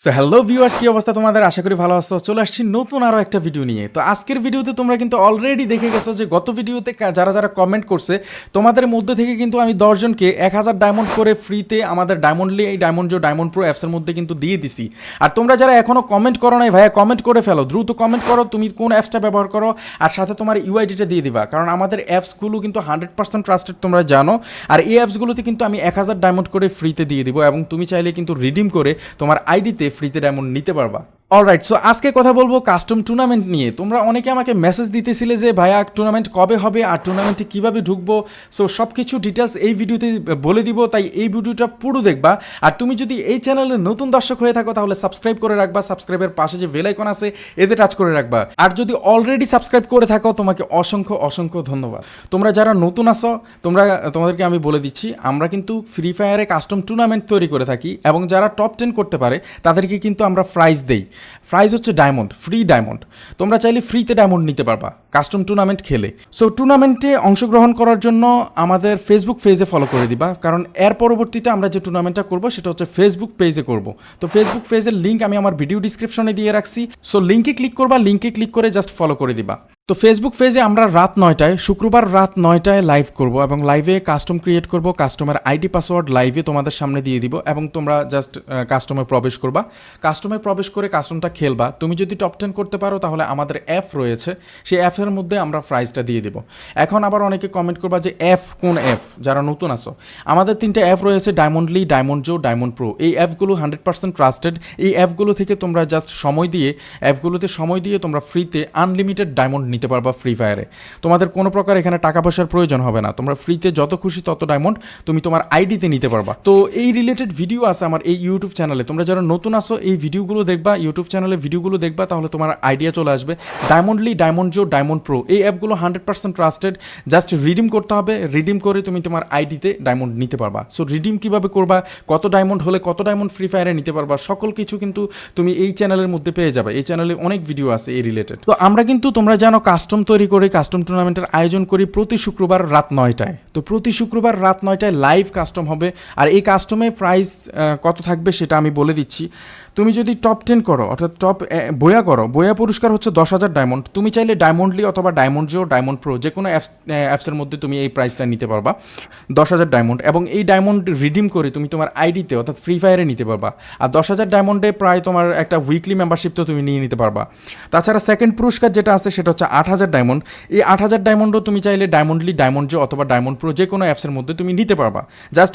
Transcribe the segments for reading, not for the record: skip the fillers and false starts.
So hello viewers, কি অবস্থা তোমাদের? আশা করি ভালো আছো। চলে আসছি নতুন আরও একটা ভিডিও নিয়ে। তো আজকের ভিডিওতে তোমরা কিন্তু অলরেডি দেখে গেছো যে গত ভিডিওতে যারা যারা কমেন্ট করছে তোমাদের মধ্যে থেকে কিন্তু আমি 10 জনকে 1000 ডায়মন্ড করে ফ্রিতে আমাদের ডায়মন্ডলি এই ডায়মন্ড প্রো অ্যাপসের মধ্যে কিন্তু দিয়ে দিছি। আর তোমরা যারা এখনও কমেন্ট করো নাই ভাইয়া, কমেন্ট করে ফেলো, দ্রুত কমেন্ট করো তুমি কোন অ্যাপসটা ব্যবহার করো, আর সাথে তোমার ইউআইডিটা দিয়ে দিবা। কারণ আমাদের অ্যাপসগুলো কিন্তু 100% ট্রাস্টেড, তোমরা জানো। আর এই অ্যাপসগুলোতে কিন্তু আমি 1000 ডায়মন্ড করে ফ্রিতে দিয়ে দিব, এবং তুমি চাইলে কিন্তু রিডিম করে তোমার আইডিতে ফ্রিতে ডায়মন্ড নিতে পারবা। অলরাইট, সো আজকে কথা বলবো কাস্টম টুর্নামেন্ট নিয়ে। তোমরা অনেকে আমাকে মেসেজ দিতেছিলে যে ভাইয়া টুর্নামেন্ট কবে হবে আর টুর্নামেন্টে কীভাবে ঢুকবো। সো সব কিছু ডিটেলস এই ভিডিওতে বলে দিব, তাই এই ভিডিওটা পুরো দেখবা। আর তুমি যদি এই চ্যানেলে নতুন দর্শক হয়ে থাকো তাহলে সাবস্ক্রাইব করে রাখবা, সাবস্ক্রাইবের পাশে যে বেল আইকন আছে এতে টাচ করে রাখবা। আর যদি অলরেডি সাবস্ক্রাইব করে থাকো তোমাকে অসংখ্য অসংখ্য ধন্যবাদ। তোমরা যারা নতুন আসো তোমাদেরকে আমি বলে দিচ্ছি, আমরা কিন্তু ফ্রি ফায়ারে কাস্টম টুর্নামেন্ট তৈরি করে থাকি, এবং যারা টপ 10 করতে পারে তাদেরকে কিন্তু আমরা প্রাইজ দেই। প্রাইজ হচ্ছে ডায়মন্ড, ফ্রি ডায়মন্ড। তোমরা চাইলে ফ্রিতে ডায়মন্ড নিতে পারবা কাস্টম টুর্নামেন্ট খেলে। সো টুর্নামেন্টে অংশগ্রহণ করার জন্য আমাদের ফেসবুক পেজে ফলো করে দিবা, কারণ এর পরবর্তীতে আমরা যে টুর্নামেন্টটা করবো সেটা হচ্ছে ফেসবুক পেজে করব। তো ফেসবুক পেজের লিঙ্ক আমি আমার ভিডিও ডিসক্রিপশনে দিয়ে রাখছি। সো লিঙ্কে ক্লিক করবা, লিঙ্কে ক্লিক করে জাস্ট ফলো করে দিবা। তো ফেসবুক পেজে আমরা রাত 9টায়, শুক্রবার রাত 9টায় লাইভ করব, এবং লাইভে কাস্টম ক্রিয়েট করব, কাস্টমার আইডি পাসওয়ার্ড লাইভে তোমাদের সামনে দিয়ে দিব, এবং তোমরা জাস্ট কাস্টমে প্রবেশ করবা। কাস্টমে প্রবেশ করে কাস্টমটা খেলবা। তুমি যদি টপ 10 করতে পারো তাহলে আমাদের অ্যাপ রয়েছে, সেই অ্যাপের মধ্যে আমরা প্রাইজটা দিয়ে দেবো। এখন আবার অনেকে কমেন্ট করবা যে অ্যাপ কোন অ্যাপ, যারা নতুন আসো। আমাদের 3টা অ্যাপ রয়েছে, ডায়মন্ডলি, ডায়মন্ড জো, ডায়মন্ড প্রো। এই অ্যাপগুলো 100% ট্রাস্টেড। এই অ্যাপগুলো থেকে তোমরা জাস্ট অ্যাপগুলোতে সময় দিয়ে তোমরা ফ্রিতে আনলিমিটেড ডায়মন্ড নিতে পারবা ফ্রি ফায়ারে। তোমাদের কোনো প্রকার এখানে টাকা পয়সার প্রয়োজন হবে না। তোমরা ফ্রিতে যত খুশি তত ডায়মন্ড তুমি তোমার আইডিতে নিতে পারবা। তো এই রিলেটেড ভিডিও আছে আমার এই ইউটিউব চ্যানেলে। তোমরা যারা নতুন আসো এই ভিডিওগুলো দেখবা, ইউটিউব চ্যানেলে ভিডিওগুলো দেখবা, তাহলে তোমার আইডিয়া চলে আসবে। ডায়মন্ডলি, ডায়মন্ড জো, ডায়মন্ড প্রো এই অ্যাপগুলো 100% ট্রাস্টেড। জাস্ট রিডিম করতে হবে, রিডিম করে তুমি তোমার আইডিতে ডায়মন্ড নিতে পারবা। সো রিডিম কীভাবে করবা, কত ডায়মন্ড হলে কত ডায়মন্ড ফ্রি ফায়ারে নিতে পারবা, সকল কিছু কিন্তু তুমি এই চ্যানেলের মধ্যে পেয়ে যাবে। এই চ্যানেলে অনেক ভিডিও আছে এই রিলেটেড। তো আমরা কিন্তু তোমরা জানো কাস্টম তৈরি করে কাস্টম টুর্নামেন্টের আয়োজন করি প্রতি শুক্রবার রাত 9টায়। তো প্রতি শুক্রবার রাত 9টায় লাইভ কাস্টম হবে। আর এই কাস্টমে প্রাইস কত থাকবে সেটা আমি বলে দিচ্ছি। তুমি যদি টপ 10 করো, অর্থাৎ বোয়া পুরস্কার হচ্ছে 10,000 ডায়মন্ড। তুমি চাইলে ডায়মন্ডলি অথবা ডায়মন্ড জো, ডায়মন্ড প্রো যে কোনো অ্যাপসের মধ্যে তুমি এই প্রাইসটা নিতে পারবা, 10,000 ডায়মন্ড। এবং এই ডায়মন্ড রিডিম করে তুমি তোমার আইডিতে অর্থাৎ ফ্রি ফায়ারে নিতে পারবা। আর 10,000 ডায়মন্ডে প্রায় তোমার একটা উইকলি মেম্বারশিপ তো তুমি নিয়ে নিতে পারবা। তাছাড়া সেকেন্ড পুরস্কার যেটা আছে সেটা হচ্ছে 8,000 ডায়মন্ড। এই 8,000 ডায়মন্ডও তুমি চাইলে ডায়মন্ডলি, ডায়মন্ড জো অথবা ডায়মন্ড প্রো যে কোনো অ্যাপসের মধ্যে তুমি নিতে পারবা। জাস্ট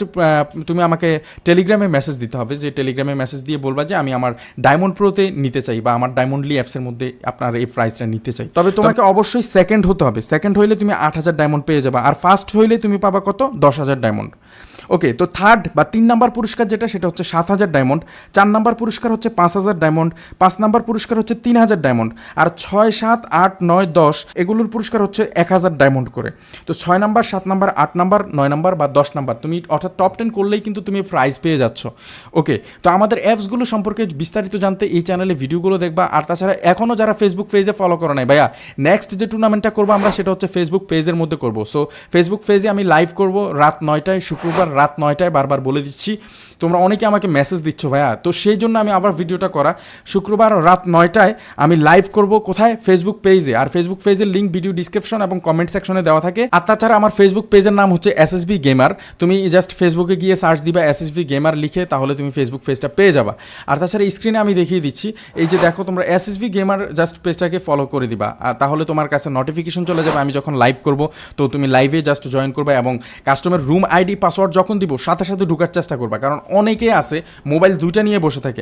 তুমি আমাকে টেলিগ্রামে মেসেজ দিতে হবে, যে টেলিগ্রামে মেসেজ দিয়ে বলবা যে আমি আমার ডায়মন্ড প্রোতে নিতে চাই বা আমার ডায়মন্ডলি অ্যাপসের মধ্যে আপনার এই প্রাইসটা নিতে চাই। তবে তোমাকে অবশ্যই সেকেন্ড হতে হবে। সেকেন্ড হইলে তুমি 8,000 ডায়মন্ড পেয়ে যাবা, আর ফার্স্ট হইলে তুমি পাবা কত? 10,000 ডায়মন্ড। ওকে, তো থার্ড বা 3 নাম্বার পুরস্কার যেটা সেটা হচ্ছে 7,000 ডায়মন্ড। 4 নাম্বার পুরস্কার হচ্ছে 5,000 ডায়মন্ড। 5 নাম্বার পুরস্কার হচ্ছে 3,000 ডায়মন্ড। আর 6, 7, 8, 9, 10 এগুলোর পুরস্কার হচ্ছে 1,000 ডায়মন্ড করে। তো 6 নাম্বার, 7 নাম্বার, 8 নাম্বার, 9 নাম্বার বা 10 নাম্বার তুমি অর্থাৎ টপ 10 করলেই কিন্তু তুমি প্রাইজ পেয়ে যাচ্ছ। ওকে, তো আমাদের অ্যাপসগুলো সম্পর্কে বিস্তারিত জানতে এই চ্যানেলে ভিডিওগুলো দেখবা। আর তাছাড়া এখনও যারা ফেসবুক পেজে ফলো করো নাই ভাইয়া, নেক্সট যে টুর্নামেন্টটা করবো আমরা সেটা হচ্ছে ফেসবুক পেজের মধ্যে করবো। সো ফেসবুক পেজে আমি লাইভ করবো রাত 9টায়, শুক্রবার রাত 9টায়। বারবার বলে দিচ্ছি, তোমরা অনেকে আমাকে মেসেজ দিচ্ছ ভাইয়া, তো সেই জন্য আমি আবার ভিডিওটা করা। শুক্রবার রাত 9টায় আমি লাইভ করব। কোথায়? ফেসবুক পেজে। আর ফেসবুক পেজের লিঙ্ক ভিডিও ডিসক্রিপশন এবং কমেন্ট সেকশনে দেওয়া থাকে। আর তাছাড়া আমার ফেসবুক পেজের নাম হচ্ছে SSB গেমার। তুমি জাস্ট ফেসবুকে গিয়ে সার্চ দিবা SSB গেমার লিখে, তাহলে তুমি ফেসবুক পেজটা পেয়ে যাবা। আর তাছাড়া স্ক্রিনে আমি দেখিয়ে দিচ্ছি, এই যে দেখো তোমরা SSB গেমার জাস্ট পেজটাকে ফলো করে দিবা, আর তাহলে তোমার কাছে নোটিফিকেশন চলে যাবে আমি যখন লাইভ করব। তো তুমি লাইভে জাস্ট জয়েন করবা, এবং কাস্টমার রুম আইডি পাসওয়ার্ড যখন দিব সাথে সাথে ঢুকার চেষ্টা করবা। কারণ অনেকে আছে মোবাইল দুইটা নিয়ে বসে থাকে,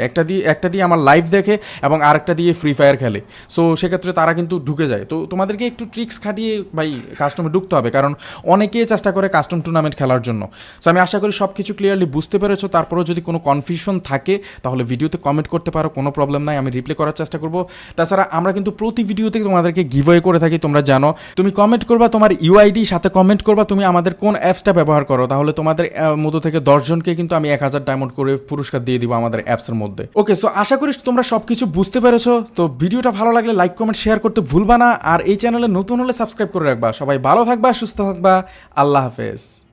একটা দিয়ে আমার লাইভ দেখে এবং আরেকটা দিয়ে ফ্রি ফায়ার খেলে। সো সেক্ষেত্রে তারা কিন্তু ঢুকে যায়। তো তোমাদেরকে একটু ট্রিক্স খাটিয়ে ভাই কাস্টমে ঢুকতে হবে, কারণ অনেকেই চেষ্টা করে কাস্টম টুর্নামেন্ট খেলার জন্য। সো আমি আশা করি সব কিছু ক্লিয়ারলি বুঝতে পেরেছো। তারপরেও যদি কোনো কনফিউশন থাকে তাহলে ভিডিওতে কমেন্ট করতে পারো, কোনো প্রবলেম নাই, আমি রিপ্লাই করার চেষ্টা করবো। তাছাড়া আমরা কিন্তু প্রতি ভিডিওতে তোমাদেরকে গিভওয়ে করে থাকি, তোমরা জানো। তুমি কমেন্ট করবা তোমার ইউআইডি, সাথে কমেন্ট করবা তুমি আমাদের কোন অ্যাপসটা ব্যবহার করো, তাহলে তোমাদের মধ্য থেকে 10 জনকে কিন্তু আমি 1,000 ডায়মন্ড করে পুরস্কার দিয়ে দিব আমাদের অ্যাপসের মধ্যে। ওকে, সো আশা করি তোমরা সবকিছু বুঝতে পেরেছো। তো ভিডিওটা ভালো লাগলে লাইক, কমেন্ট, শেয়ার করতে ভুলবা না। আর এই চ্যানেলে নতুন হলে সাবস্ক্রাইব করে রাখবা। সবাই ভালো থাকবা, সুস্থ থাকবা। আল্লাহ হাফেজ।